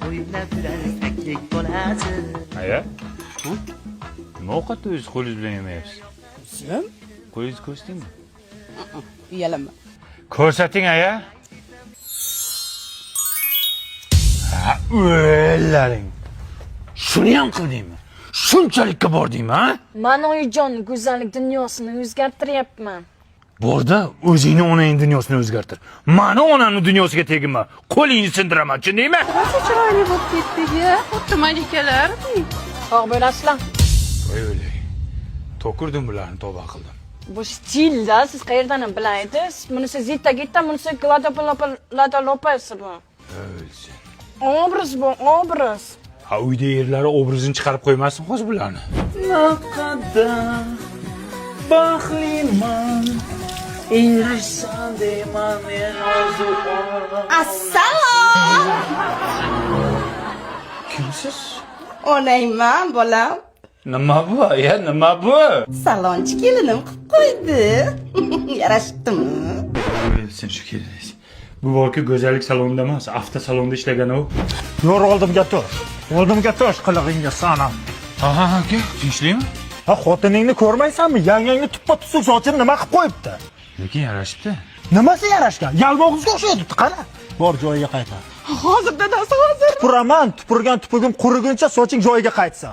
o'ynab yurarsak bolasi. Aya? Nima ovqatni o'zingiz qo'lingiz bilan yemayapsiz? Sen? Qo'lingizni ko'rsatingmi? Uyalama. Ko'rsating, aya. Ha, o'ylaring. Shuni ham qildingmi? Shunchalikka bordingmi, ha? Men oyijon go'zallik dunyosini o'zgartiryapman. Borda o'zingni onang dunyosini o'zgartir. Mani onamni dunyosiga teginma. Qo'lingni sindiraman, tushundingmi? Nasıl chiroyli bo'lib ketdik ya? Xuddi malikalardek. Sog' bo'lasizlar. O'ylay. To'kurdim bularni tavba qildim. Bu stilda siz qayerdan bilaysiz? Bunisi Zita Gita, bunisi Lada Lopez bu. O'lsin. Obraz bu, obraz. Ha, uyda erlari obrazini chiqarib qo'ymasin hozir bularni. Naqadar baxtliman. Erishsam deyman men hozir. Assalom. Kimsiz? Onayman bolam. Nima bu? Ya nima bu? Salonchi kelinim qilib qo'ydi. Yarashibdimi? O'lsin shu keliniz. Bu balki go'zallik salonida emas, avtosalonda ishlagan u. Yo'q, oldimga tosh. Oldimga tosh qilig'ingga sanam. Ha, aka, tinchlikmi? Ha, xotiningni ko'rmaysanmi? Yangangni tuppa-tusuk sochini nima qilib qo'yibdi? Lekin yarashibdi. Nimasi yarashgan? Yalmog'izga o'xshaydi, qara. Bor joyiga qaytar. Hozir dadasi hozir. Tupuraman, tupurgan tupugim quriguncha soching joyiga qaytsin.